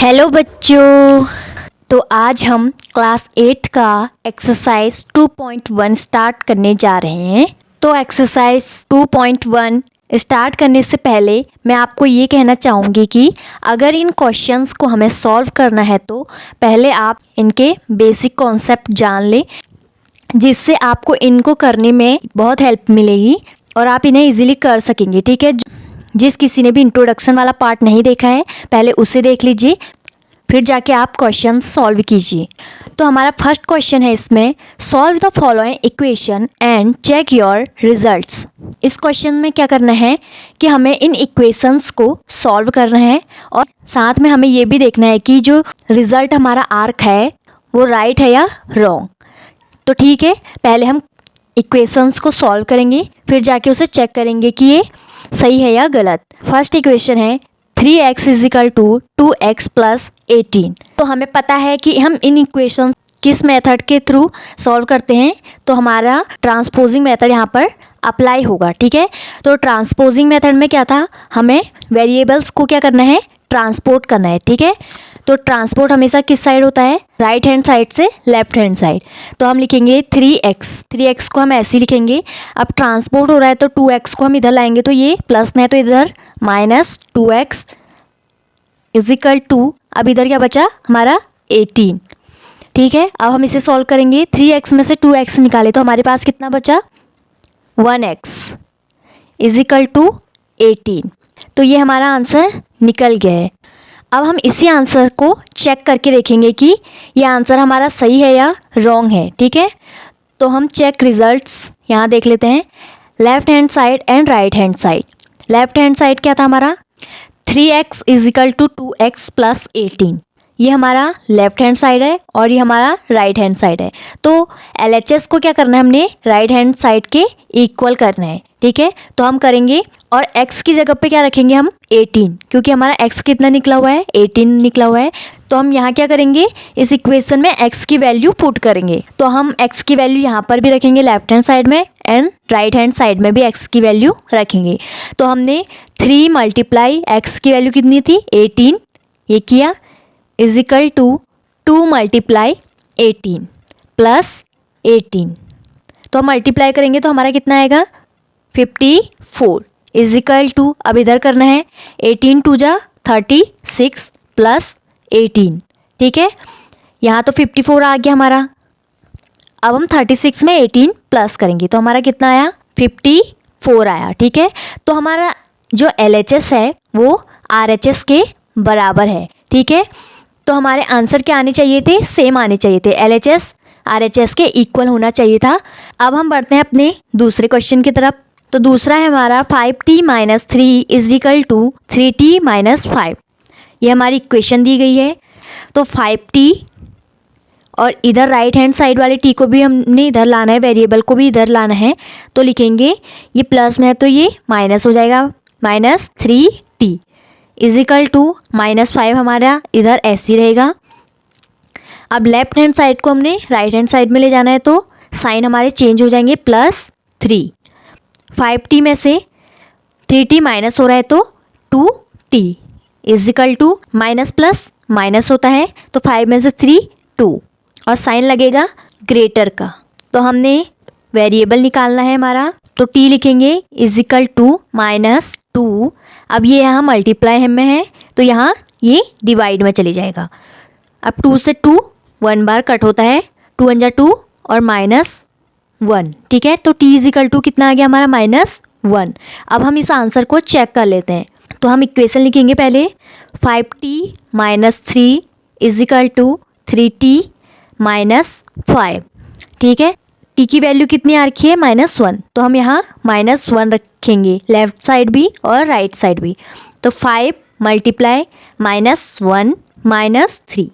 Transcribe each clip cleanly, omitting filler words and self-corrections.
Hello बच्चों। तो आज हम क्लास 8 का एक्सरसाइज 2.1 स्टार्ट करने जा रहे हैं। तो एक्सरसाइज 2.1 स्टार्ट करने से पहले मैं आपको ये कहना चाहूँगी कि अगर इन क्वेश्चंस को हमें सॉल्व करना है तो पहले आप इनके बेसिक कॉन्सेप्ट जान लें, जिससे आपको इनको करने में बहुत हेल्प मिलेगी और आप इन्हें इजीली कर सकेंगे। ठीक है, जिस किसी ने भी इंट्रोडक्शन वाला पार्ट नहीं देखा है पहले उसे देख लीजिए, फिर जाके आप क्वेश्चन सॉल्व कीजिए। तो हमारा फर्स्ट क्वेश्चन है इसमें, solve the following equation and check your results. इस क्वेश्चन में क्या करना है कि हमें इन इक्वेशंस को सॉल्व करना है और साथ में हमें ये भी देखना है कि जो रिजल्ट हमारा आर्क है वो राइट है या रॉन्ग। तो ठीक है, पहले हम इक्वेशंस को सॉल्व करेंगे, फिर जाके उसे चेक करेंगे कि ये सही है या गलत। फर्स्ट इक्वेशन है 3x is equal to 2x plus 18। तो हमें पता है कि हम इन इक्वेशन किस मेथड के थ्रू सॉल्व करते हैं, तो हमारा ट्रांसपोजिंग मेथड यहाँ पर अप्लाई होगा। ठीक है, तो ट्रांसपोजिंग मेथड में क्या था, हमें वेरिएबल्स को क्या करना है, ट्रांसपोर्ट करना है। ठीक है, तो ट्रांसपोर्ट हमेशा किस साइड होता है, राइट हैंड साइड से लेफ्ट हैंड साइड। तो हम लिखेंगे 3x को हम ऐसे लिखेंगे। अब ट्रांसपोर्ट हो रहा है तो 2x को हम इधर लाएंगे, तो ये प्लस में है तो इधर माइनस 2x इजिकल टू, अब इधर क्या बचा हमारा 18। ठीक है, अब हम इसे सॉल्व करेंगे। 3x में से 2x निकाले तो हमारे पास कितना बचा, 1x इजिकल टू 18। तो ये हमारा आंसर निकल गया है। अब हम इसी आंसर को चेक करके देखेंगे कि ये आंसर हमारा सही है या रॉन्ग है। ठीक है, तो हम चेक रिजल्ट्स यहाँ देख लेते हैं, left hand side and right hand side. Left hand side क्या था हमारा, 3x is equal to 2x plus 18। ये हमारा लेफ्ट हैंड साइड है और ये हमारा राइट हैंड साइड है। तो LHS को क्या करना है, हमने राइट हैंड साइड के इक्वल करना है। ठीक है, तो हम करेंगे और x की जगह पे क्या रखेंगे हम 18, क्योंकि हमारा x कितना निकला हुआ है, 18 निकला हुआ है। तो हम यहाँ क्या करेंगे, इस इक्वेशन में x की वैल्यू पुट करेंगे। तो हम x की वैल्यू यहाँ पर भी रखेंगे लेफ्ट हैंड साइड में एंड राइट हैंड साइड में भी x की वैल्यू रखेंगे। तो हमने 3 मल्टीप्लाई x की वैल्यू कितनी थी 18, ये किया इजिकल टू 2 मल्टीप्लाई 18 प्लस 18। तो हम मल्टीप्लाई करेंगे तो हमारा कितना आएगा 54 इजिकल टू, अब इधर करना है 18 टू जा 36 प्लस 18। ठीक है, यहाँ तो 54 आ गया हमारा। अब हम 36 में 18 प्लस करेंगे तो हमारा कितना आया, 54 आया। ठीक है, तो हमारा जो LHS है वो RHS के बराबर है। ठीक है, तो हमारे आंसर क्या आने चाहिए थे, सेम आने चाहिए थे, LHS RHS के इक्वल होना चाहिए था। अब हम बढ़ते हैं अपने दूसरे क्वेश्चन की तरफ। तो दूसरा है हमारा 5t minus 3 is equal to 3t minus 5। ये हमारी इक्वेशन दी गई है। तो 5t और इधर राइट हैंड साइड वाले t को भी हमने इधर लाना है, वेरिएबल को भी इधर लाना है। तो लिखेंगे ये प्लस में है तो ये माइनस हो जाएगा, minus 3t is equal to minus 5 हमारा इधर ऐसे ही रहेगा। अब लेफ्ट हैंड साइड को हमने राइट हैंड साइड में ले जाना है तो साइन हमारे चेंज हो जाएंगे, प्लस 3। 5t में से 3t माइनस हो रहा है तो 2t is equal to minus plus minus होता है तो 5 में से 3 2 और साइन लगेगा ग्रेटर का। तो हमने वेरिएबल निकालना है हमारा, तो t लिखेंगे इजिकल टू माइनस 2। अब ये यहाँ मल्टीप्लाई में है तो यहाँ ये डिवाइड में चले जाएगा। अब 2 से 2 1 बार कट होता है, 2 1 जा 2 और माइनस 1। ठीक है, तो t इजिकल टू कितना आ गया हमारा, -1। अब हम इस आंसर को चेक कर लेते हैं। तो हम इक्वेशन लिखेंगे पहले, 5t minus 3 is equal to 3t minus 5। ठीक है, t की वैल्यू कितनी आ रखी है, -1, तो हम यहाँ -1 रखेंगे लेफ्ट साइड भी और राइट साइड भी। तो 5 मल्टीप्लाई -1 -3।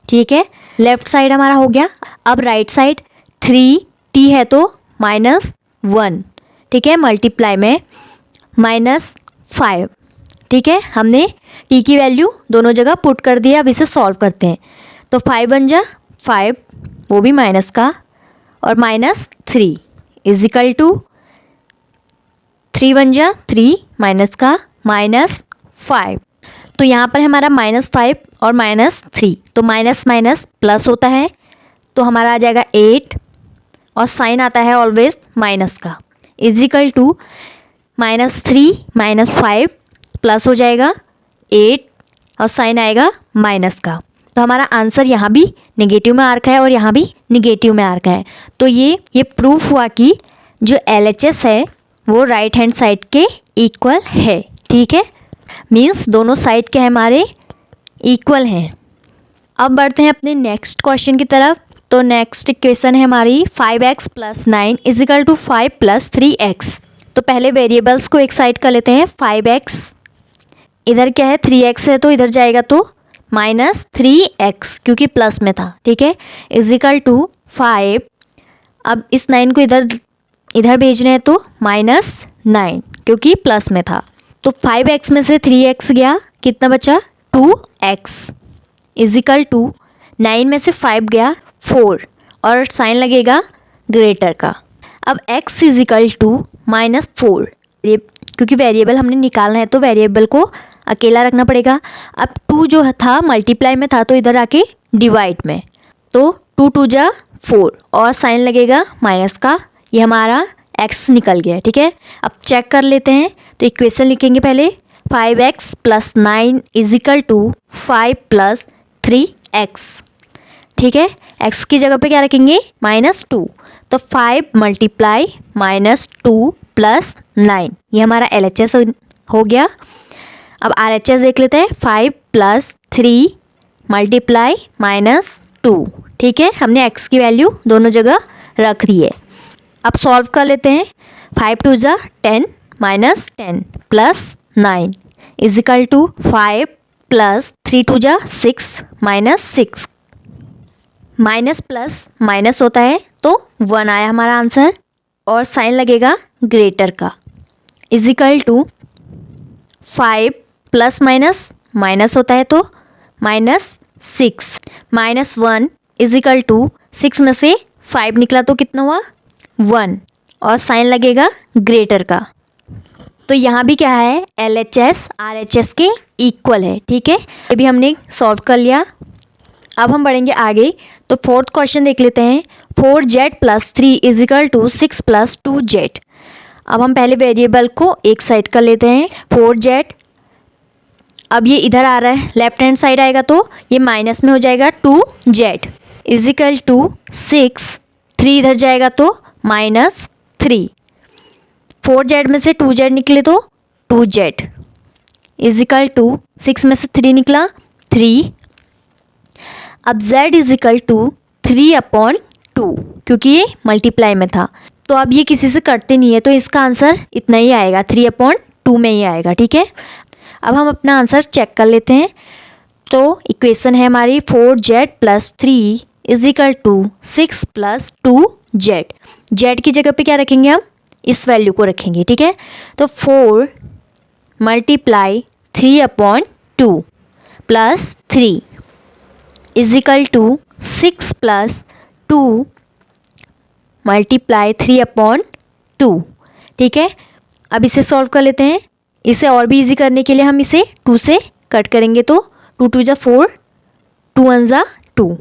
ठीक है, लेफ्ट साइड हमारा हो गया। अब राइट साइड 3t है तो -1। ठीक है, मल्टीप्लाई में -5। ठीक है, हमने t की वैल्यू दोनों जगह पुट कर दिया। अब इसे सॉल्व करते हैं। तो 5 1 जा 5, वो भी माइनस का, और -3 इजिकल टू 3 1 जा 3 माइनस का -5। तो यहाँ पर हमारा -5 और -3, तो माइनस माइनस प्लस होता है, तो हमारा आ जाएगा 8 और साइन आता है ऑलवेज माइनस का, इजिकल टू -3 -5 प्लस हो जाएगा 8 और साइन आएगा माइनस का। तो हमारा आंसर यहाँ भी नेगेटिव में आ रखा है और यहाँ भी नेगेटिव में आ रखा है। तो ये प्रूफ हुआ कि जो LHS है वो राइट हैंड साइड के इक्वल है। ठीक है, मीन्स दोनों साइड के हमारे इक्वल हैं। अब बढ़ते हैं अपने नेक्स्ट क्वेश्चन की तरफ। तो नेक्स्ट इक्वेशन है हमारी 5x + 9 = 5 + 3x। तो पहले वेरिएबल्स को एक साइड कर लेते हैं। 5x इधर क्या है 3x है, तो इधर जाएगा तो -3x क्योंकि प्लस में था। ठीक है, = 5। अब इस 9 को इधर भेजना है तो -9 क्योंकि प्लस में था। तो 5x में से 3x गया, कितना बचा 2x, = 9 में से 5 गया 4 और साइन लगेगा ग्रेटर का। अब x = -4, क्योंकि वेरिएबल हमने निकालना है तो वेरिएबल को अकेला रखना पड़ेगा। अब 2 जो था मल्टीप्लाई में था तो इधर आके डिवाइड में, तो 2 × 2 = 4 और साइन लगेगा माइनस का, ये हमारा x निकल गया। ठीक है, अब चेक कर लेते हैं। तो इक्वेशन लिखेंगे पहले 5x + 9 = 5 + 3x। ठीक है, x की जगह पे क्या रखेंगे -2, तो 5 × -2 + 9, ये हमारा LHS हो गया। अब RHS देख लेते हैं 5 + 3 × -2। ठीक है, हमने x की वैल्यू दोनों जगह रख दी है। अब सॉल्व कर लेते हैं। 5 × 2 = 10 -10 + 9 = 5 + 3 × 2 = 6 -6। माइनस प्लस माइनस होता है तो 1 आया हमारा आंसर और साइन लगेगा ग्रेटर का, = 5 + माइनस होता है तो -6 -1 = 6 में से 5 निकला तो कितना हुआ 1 और साइन लगेगा ग्रेटर का। तो यहाँ भी क्या है LHS RHS के इक्वल है। ठीक है, ये भी हमने सॉल्व कर लिया। अब हम बढ़ेंगे आगे। तो फोर्थ क्वेश्चन देख लेते हैं। 4z + 3 = 6 + 2z। अब हम पहले वेरिएबल को एक साइड कर लेते हैं। 4z अब ये इधर आ रहा है, लेफ्ट हैंड साइड आएगा तो ये माइनस में हो जाएगा 2z = 6। 3 इधर जाएगा तो -3। 4z में से 2z निकले तो 2z = 6 में से 3 निकला 3। अब z = 3/2 क्योंकि ये मल्टीप्लाई में था, तो अब ये किसी से कटते नहीं है तो इसका आंसर इतना ही आएगा, 3/2 में ही आएगा। ठीक है, अब हम अपना आंसर चेक कर लेते हैं। तो इक्वेशन है हमारी 4z + 3 = 6 + 2z। z की जगह पे क्या रखेंगे हम, इस वैल्यू को रखेंगे। ठीक है, तो 4 × 3/2 + 3 = 6 + 2 × 3/2। ठीक है, अब इसे सॉल्व कर लेते हैं। इसे और भी इजी करने के लिए हम इसे 2 से कट करेंगे तो 2 × 2 = 4, 2 × 1 = 2।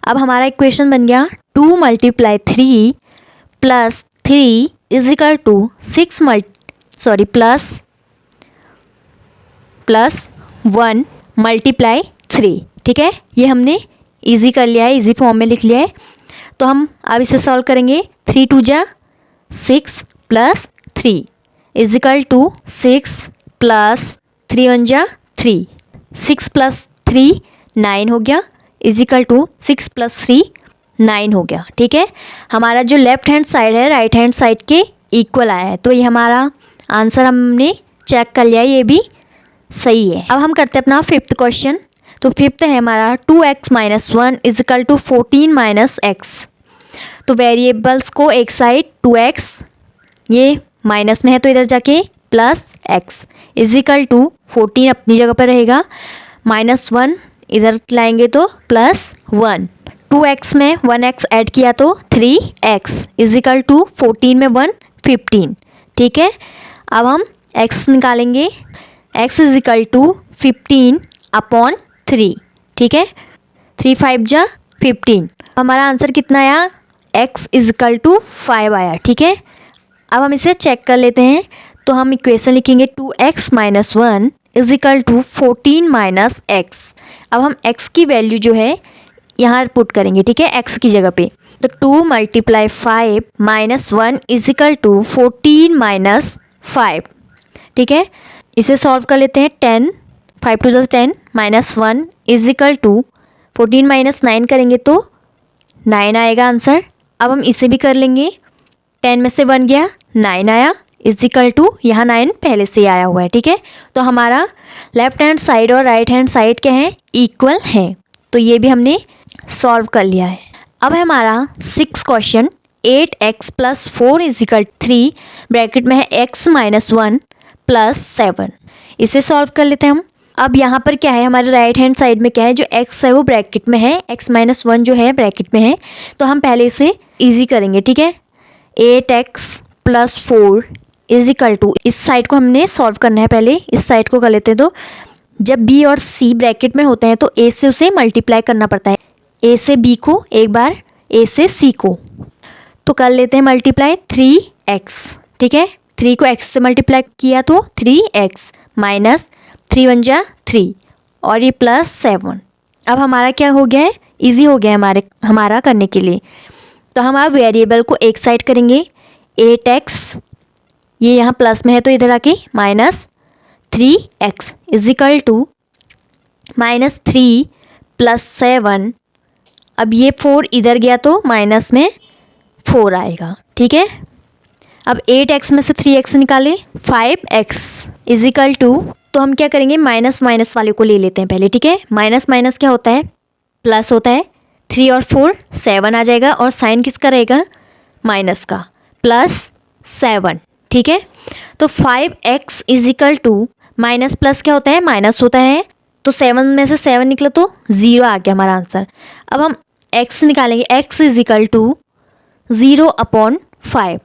अब हमारा इक्वेशन बन गया 2 × 3 + 3 = 6 प्लस 1 × 3। ठीक है, ये हमने इजी कर लिया है, इजी फॉर्म में लिख लिया है। तो हम अब इसे सॉल्व करेंगे। 3 × 2 = 6 + 3 = 6 + 3 × 1 = 3। 6 + 3 9 हो गया, = 6 + 3 9 हो गया। ठीक है, हमारा जो लेफ्ट हैंड साइड है राइट हैंड साइड के इक्वल आया है, तो ये हमारा आंसर हमने चेक कर लिया, ये भी सही है। अब हम करते हैं अपना फिफ्थ क्वेश्चन। तो फिफ्थ है हमारा 2x - 1 = 14 - x। तो वेरिएबल्स को एक साइड 2x, ये माइनस में है तो इधर जाके +x = 14 अपनी जगह पर रहेगा, -1 इधर लाएंगे तो +1। 2x में 1x ऐड किया तो 3x = 14 में 1 15। ठीक है, अब हम x निकालेंगे। x इज इक्वल टू 15/3, ठीक है। 3 5 जा 15। हमारा आंसर कितना आया, x इज इक्वल टू 5 आया, ठीक है। अब हम इसे चेक कर लेते हैं। तो हम इक्वेशन लिखेंगे 2x - 1 is equal to 14 - x। अब हम x की वैल्यू जो है यहाँ पुट करेंगे, ठीक है, x की जगह पे। तो 2 × 5 - 1 इज इक्वल टू 14 - 5, ठीक है। इसे सॉल्व कर लेते हैं। 10 5 × 2 = 10 -1 इज इक्वल टू 14 - 9 करेंगे तो 9 आएगा आंसर। अब हम इसे भी कर लेंगे। 10 में से 1 गया, 9 आया, इज इक्वल टू यहाँ 9 पहले से आया हुआ है, ठीक है। तो हमारा लेफ्ट हैंड साइड और राइट हैंड साइड क्या है, इक्वल हैं। तो ये भी हमने सॉल्व कर लिया है। अब है हमारा 6 क्वेश्चन। 8x + 4 = 3 ब्रैकेट में है x - 1 + 7। इसे सॉल्व कर लेते हैं हम। अब यहाँ पर क्या है, हमारे राइट हैंड साइड में क्या है, जो x है वो ब्रैकेट में है, x - 1 जो है ब्रैकेट में है। तो हम पहले इसे ईजी करेंगे, ठीक है। 8x + 4 = इस साइड को हमने सॉल्व करना है, पहले इस साइड को कर लेते हैं। तो जब b और c ब्रैकेट में होते हैं तो a से उसे मल्टीप्लाई करना पड़ता है, a से b को, एक बार a से c को। तो कर लेते हैं मल्टीप्लाई 3x, ठीक है। 3 को x से मल्टीप्लाई किया तो 3x माइनस 3 × 1 = 3 और ये +7। अब हमारा क्या हो गया है, इजी हो गया है हमारा करने के लिए। तो हम अब वेरिएबल को एक साइड करेंगे। 8x ये यहाँ प्लस में है तो इधर आके -3x इज इक्वल टू -3 + 7। अब ये 4 इधर गया तो माइनस में 4 आएगा, ठीक है। अब 8x में से 3x निकाले, 5x इज इक्वल टू, तो हम क्या करेंगे, माइनस माइनस वाले को ले लेते हैं पहले, ठीक है। माइनस माइनस क्या होता है, प्लस होता है। 3 और 4 7 आ जाएगा और साइन किसका रहेगा, माइनस का, +7, ठीक है। तो 5x is equal to, minus plus क्या होता है, माइनस होता है। तो 7 में से 7 निकला तो 0 आ गया हमारा आंसर। अब हम x निकालेंगे, x इज इक्वल टू 0/5।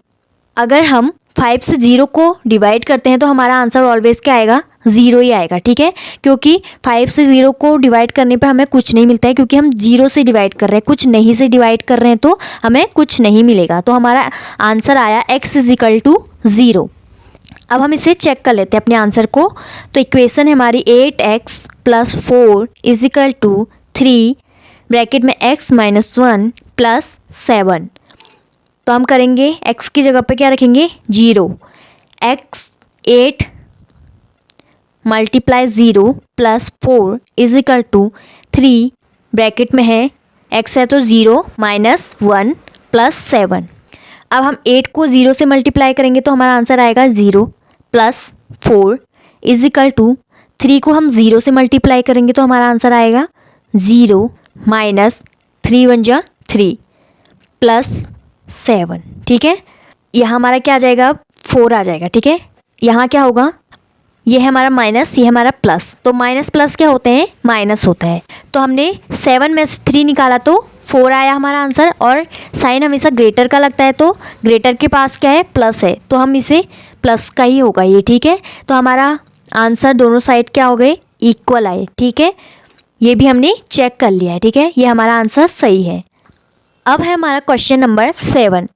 अगर हम 5 से 0 को डिवाइड करते हैं तो हमारा आंसर ऑलवेज क्या आएगा, 0 ही आएगा, ठीक है। क्योंकि 5 से 0 को डिवाइड करने पे हमें कुछ नहीं मिलता है, क्योंकि हम 0 से डिवाइड कर रहे हैं, कुछ नहीं से डिवाइड कर रहे हैं तो हमें कुछ नहीं मिलेगा। तो हमारा आंसर आया x इज इक्वल टू 0। अब हम इसे चेक कर लेते हैं अपने आंसर को। तो इक्वेशन है हमारी 8x + 4 is equal to 3 bracket में x - 1 + 7। तो हम करेंगे x की जगह पे क्या रखेंगे, 0। x 8 × 0 + 4 is equal to 3 bracket में है, x है तो 0 - 1 + 7। अब हम 8 को 0 से मल्टीप्लाई करेंगे तो हमारा आंसर आएगा 0 + 4 इज इक्वल टू 3 को हम 0 से मल्टीप्लाई करेंगे तो हमारा आंसर आएगा 0 - 3 × 1 = 3 +7, ठीक है। यहाँ हमारा क्या आ जाएगा, 4 आ जाएगा, ठीक है। यहाँ क्या होगा, ये है हमारा माइनस, ये है हमारा प्लस। तो माइनस प्लस क्या होते हैं, माइनस होता है। तो हमने 7 में से 3 निकाला तो 4 आया हमारा आंसर। और साइन हमेशा ग्रेटर का लगता है, तो ग्रेटर के पास क्या है, प्लस है, तो हम इसे प्लस का ही होगा ये, ठीक है। तो हमारा आंसर दोनों साइड क्या हो गए, इक्वल आए, ठीक है। ये भी हमने चेक कर लिया है, ठीक है। ये हमारा आंसर सही है। अब है हमारा question number 7।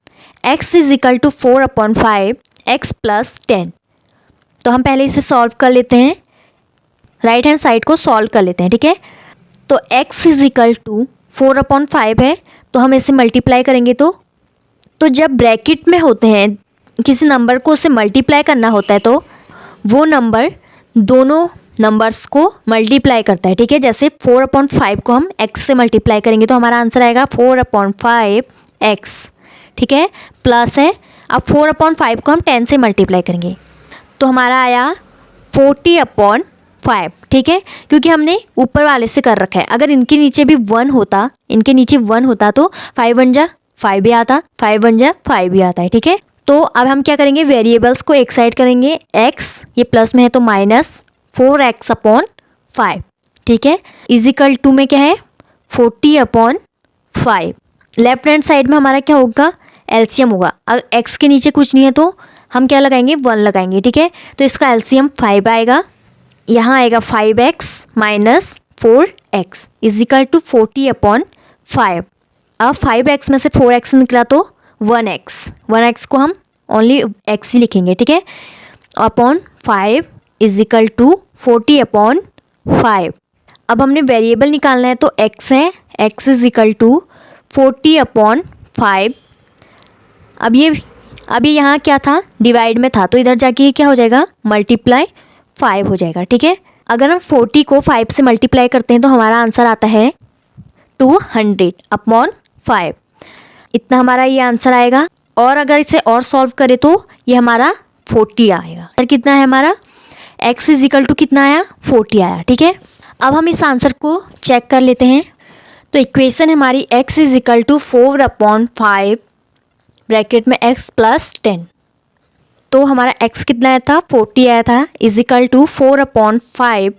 x is equal to 4/5 x + 10। तो हम पहले इसे सॉल्व कर लेते हैं, राइट हैंड साइड को सॉल्व कर लेते हैं, ठीक है। तो x इज इक्वल टू 4/5 है, तो हम इसे मल्टीप्लाई करेंगे तो जब ब्रैकेट में होते हैं, किसी नंबर को उसे मल्टीप्लाई करना होता है तो वो नंबर दोनों नंबर्स को मल्टीप्लाई करता है, ठीक है। जैसे 4/5 को हम x से मल्टीप्लाई करेंगे तो हमारा आंसर आएगा 4/5x, ठीक है, प्लस है। अब 4/5 को हम 10 से मल्टीप्लाई करेंगे तो हमारा आया 40/5, ठीक है। क्योंकि हमने ऊपर वाले से कर रखा है, अगर इनके नीचे भी 1 होता, इनके नीचे 1 होता तो 5 × 1 = 5 भी आता, 5 × 1 = 5 भी आता है, ठीक है। तो अब हम क्या करेंगे, वेरिएबल्स को एक साइड करेंगे, x ये प्लस में है तो -4x/5, ठीक है, इज इक्वल टू में क्या है 40/5। लेफ्ट हैंड साइड में हमारा क्या होगा, एलसीएम होगा। अगर x के नीचे कुछ नहीं है तो हम क्या लगाएंगे, 1 लगाएंगे, ठीक है। तो इसका एलसीएम 5 आएगा, यहाँ आएगा 5x minus 4x is equal to 40/5। अब 5x में से 4x निकला तो 1x को हम ओनली x ही लिखेंगे, ठीक है, अपॉन 5 इज इक्वल टू 40/5। अब हमने वेरिएबल निकालना है तो x है, x इज इक्वल टू 40/5। अब ये यहाँ क्या था, डिवाइड में था, तो इधर जाके ये क्या हो जाएगा, मल्टीप्लाई 5 हो जाएगा, ठीक है। अगर हम 40 को 5 से मल्टीप्लाई करते हैं तो हमारा आंसर आता है 200/5। इतना हमारा ये आंसर आएगा। और अगर इसे और सॉल्व करें तो ये हमारा 40 आएगा। और कितना है हमारा, x इज इक्वल टू कितना आया, 40 आया, ठीक है। अब हम इस आंसर को चेक कर लेते हैं। तो इक्वेशन हमारी x is equal to 4/5 bracket में x प्लस 10। तो हमारा x कितना आया था, 40 आया था, इज इक्वल टू 4/5,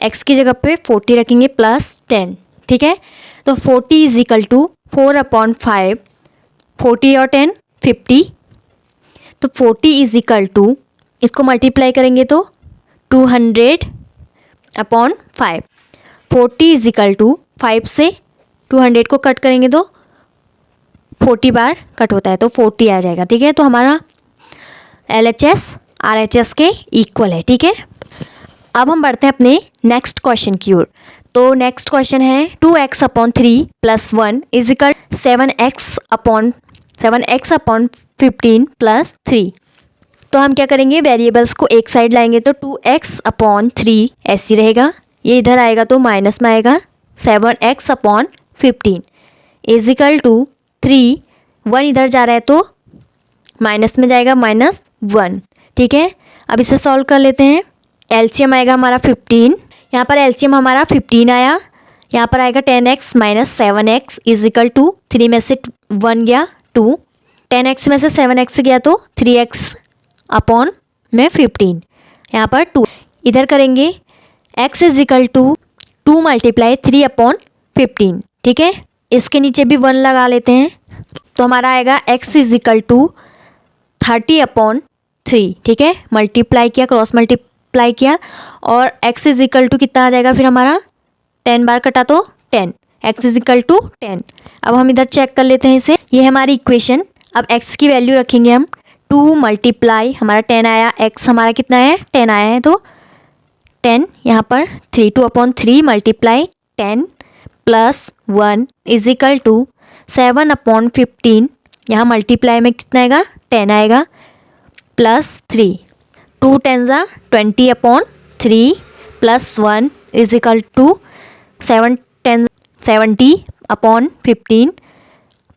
x की जगह पे 40 रखेंगे प्लस 10, ठीक है। तो 40 इज इक्वल टू 4/5, 40 और 10 50। तो 40 इज इक्वल टू, इसको मल्टीप्लाई करेंगे तो 200/5। 40 इज इक्वल टू 5 से 200 को कट करेंगे तो 40 बार कट होता है तो 40 आ जाएगा, ठीक है। तो हमारा LHS RHS के इक्वल है, ठीक है। अब हम बढ़ते हैं अपने नेक्स्ट क्वेश्चन की ओर। तो नेक्स्ट क्वेश्चन है 2x/3 + 1 इज इक्वल 7x/15 + 3। तो हम क्या करेंगे, वेरिएबल्स को एक साइड लाएंगे तो 2x/3 ऐसे रहेगा, ये इधर आएगा तो माइनस में आएगा 7x/15 इज इक्वल टू 3, 1 इधर जा रहा है तो माइनस में जाएगा -1, ठीक है। अब इसे सॉल्व कर लेते हैं। एलसीएम आएगा हमारा 15, यहाँ पर एलसीएम हमारा 15 आया, यहाँ पर आएगा 10x - 7x is equal to 3 में से 1 गया 2, 10x में से 7x गया तो 3x अपॉन में 15, यहाँ पर 2 इधर करेंगे, x इज इक्वल टू 2 × 3/15, ठीक है। इसके नीचे भी 1 लगा लेते हैं तो हमारा आएगा x इज इक्वल टू 30/3, ठीक है। मल्टीप्लाई किया, क्रॉस मल्टीप्लाई किया और x इज इक्वल टू कितना आ जाएगा फिर हमारा, 10 बार कटा तो 10, x इज इक्वल टू 10। अब हम इधर चेक कर लेते हैं इसे, ये हमारी इक्वेशन। अब x की वैल्यू रखेंगे हम, 2 मल्टीप्लाई हमारा 10 आया, x हमारा कितना है 10 आया है तो 10, यहाँ पर 3 2/3 मल्टीप्लाई 10 + 1 इज इक्वल टू 7/15, यहाँ मल्टीप्लाई में कितना आएगा 10 आएगा प्लस 3, 2 10 20/3 + 1 इज इक्वल टू 7 10 70/15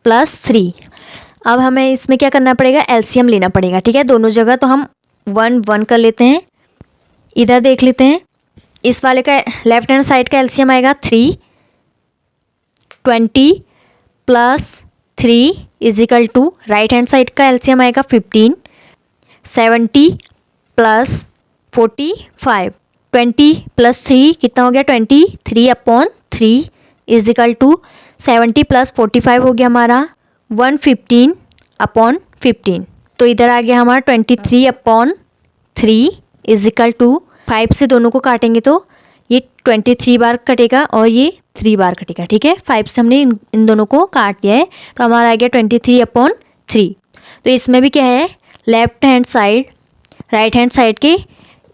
+ 3। अब हमें इसमें क्या करना पड़ेगा, एलसीएम लेना पड़ेगा, ठीक है, दोनों जगह। तो हम 1 1 कर लेते हैं, इधर देख लेते हैं। इस वाले का लेफ्ट हैंड साइड का एलसीएम आएगा 3, 20 + 3 is equal to right hand side का एलसीएम आएगा 15, 70 + 45, 20 + 3 कितना हो गया 23/3 इज इक्वल टू 70 + 45 हो गया हमारा 115/15। तो इधर आ गया हमारा 23/3 इज इक्वल टू 5 से दोनों को काटेंगे तो ये 23 बार कटेगा और ये 3 बार कटेगा, ठीक है। 5 से हमने इन दोनों को काट दिया है तो हमारा आ गया 23/3। तो इसमें भी क्या है, left hand side right hand side के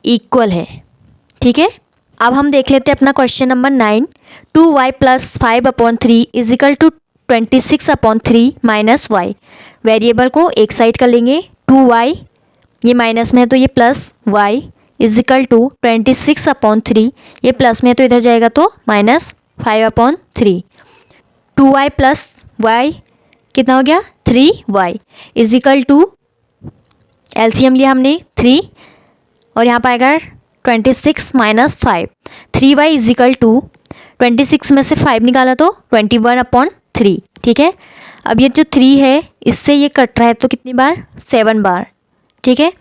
इक्वल है, ठीक है। अब हम देख लेते हैं अपना question number 9, 2y + 5/3 is equal to 26/3 - y। Variable को एक साइड कर लेंगे, 2y ये माइनस में है तो ये plus y is equal to 26/3, ये प्लस में है तो इधर जाएगा तो -5/3। 2y + y कितना हो गया 3y is equal to, LCM लिया हमने 3 और यहाँ पर आएगा 26 - 5, 3y इज इक्वल टू 26 में से 5 निकाला तो 21/3, ठीक है। अब ये जो 3 है इससे ये कट रहा है तो कितनी बार 7 बार, ठीक है।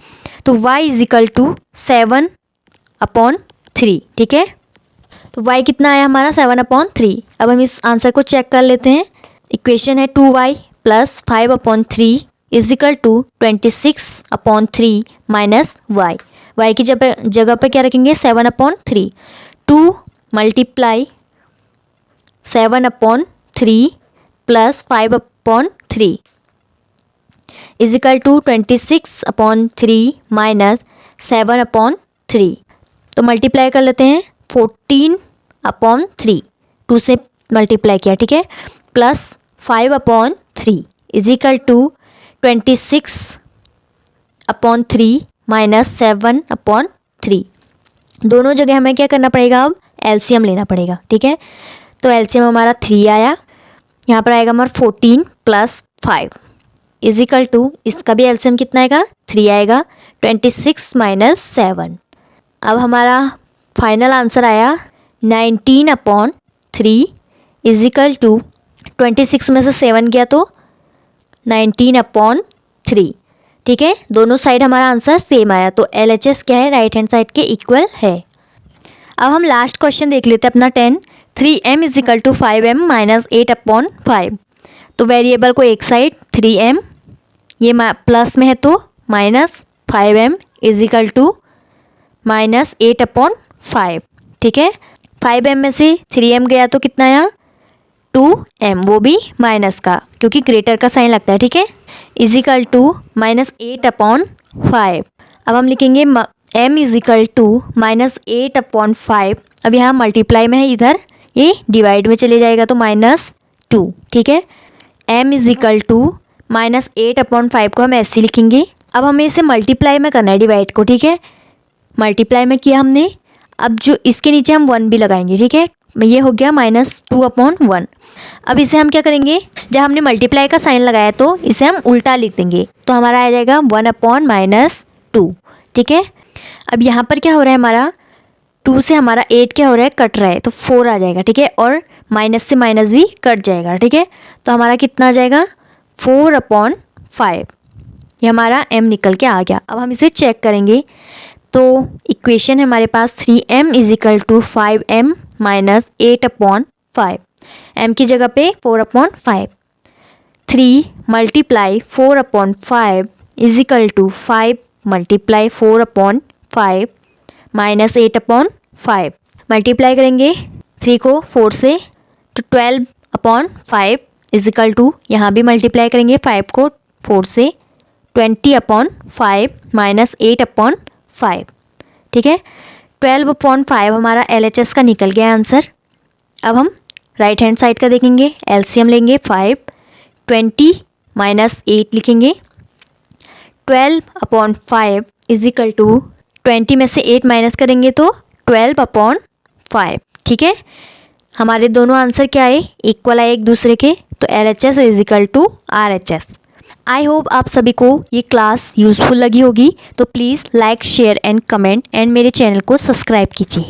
तो y इज इक्वल टू 7/3, ठीक है। तो y कितना आया हमारा 7/3। अब हम इस आंसर को चेक कर लेते हैं। इक्वेशन है 2y + 5/3 is equal to 26/3 - y। y की जगह पे क्या रखेंगे 7/3। 2 multiply 7/3 plus 5/3 is equal to 26/3 minus 7/3। तो मल्टीप्लाई कर लेते हैं 14/3, 2 से मल्टीप्लाई किया, ठीक है, plus 5/3 is equal to 26/3 minus 7/3। दोनों जगह हमें क्या करना पड़ेगा, अब एलसीएम लेना पड़ेगा, ठीक है। तो एलसीएम हमारा 3 आया, यहाँ पर आएगा हमारा 14 प्लस 5 इज इक्वल टू, इसका भी एलसीएम कितना आएगा 3 आएगा, 26 माइनस 7। अब हमारा फाइनल आंसर आया 19/3 इज इक्वल टू 26 में से 7 गया तो 19/3, ठीक है। दोनों साइड हमारा आंसर सेम आया, तो LHS क्या है, राइट हैंड साइड के इक्वल है। अब हम लास्ट क्वेश्चन देख लेते हैं अपना 10। 3m is equal to 5m minus 8/5। तो वेरिएबल को एक साइड 3m, ये प्लस में है तो minus 5m is equal to minus 8/5, ठीक है। 5m में से 3m गया तो कितना आया 2m, वो भी माइनस का, क्योंकि ग्रेटर का साइन लगता है, ठीक है, इज इक्वल टू माइनस 8/5। अब हम लिखेंगे m is equal to minus 8/5। अब यहाँ मल्टीप्लाई में है, इधर ये डिवाइड में चले जाएगा तो -2, ठीक है। m is equal to minus 8/5 को हम ऐसे लिखेंगे। अब हमें इसे मल्टीप्लाई में करना है डिवाइड को, ठीक है, मल्टीप्लाई में किया हमने। अब जो इसके नीचे हम 1 भी लगाएंगे, ठीक है, ये हो गया -2/1। अब इसे हम क्या करेंगे, जब हमने मल्टीप्लाई का साइन लगाया तो इसे हम उल्टा लिख देंगे, तो हमारा आ जाएगा 1/-2, ठीक है। अब यहाँ पर क्या हो रहा है, हमारा 2 से हमारा 8 क्या हो रहा है, कट रहा है, तो 4 आ जाएगा, ठीक है, और माइनस से माइनस भी कट जाएगा, ठीक है। तो हमारा कितना आ जाएगा 4/5, ये हमारा m निकल के आ गया। अब हम इसे चेक करेंगे, तो इक्वेशन है हमारे पास 3m is equal to 5m minus 8/5। m की जगह पे 4/5, 3 multiply 4/5 is equal to 5 multiply 4/5 minus 8/5। Multiply करेंगे 3 को 4 से तो 12/5 इज इक्वल टू, यहाँ भी मल्टीप्लाई करेंगे 5 को 4 से 20/5 माइनस 8/5, ठीक है। 12/5 हमारा LHS का निकल गया आंसर। अब हम राइट हैंड साइड का देखेंगे, एलसीएम लेंगे 5, 20 माइनस 8 लिखेंगे, 12/5 इज इक्वल टू 20 में से 8 माइनस करेंगे तो 12/5, ठीक है। हमारे दोनों आंसर क्या आए, इक्वल आए एक दूसरे के, तो LHS is equal to RHS। I hope आप सभी को ये क्लास यूज़फुल लगी होगी, तो please like share and comment and मेरे चैनल को सब्सक्राइब कीजिए।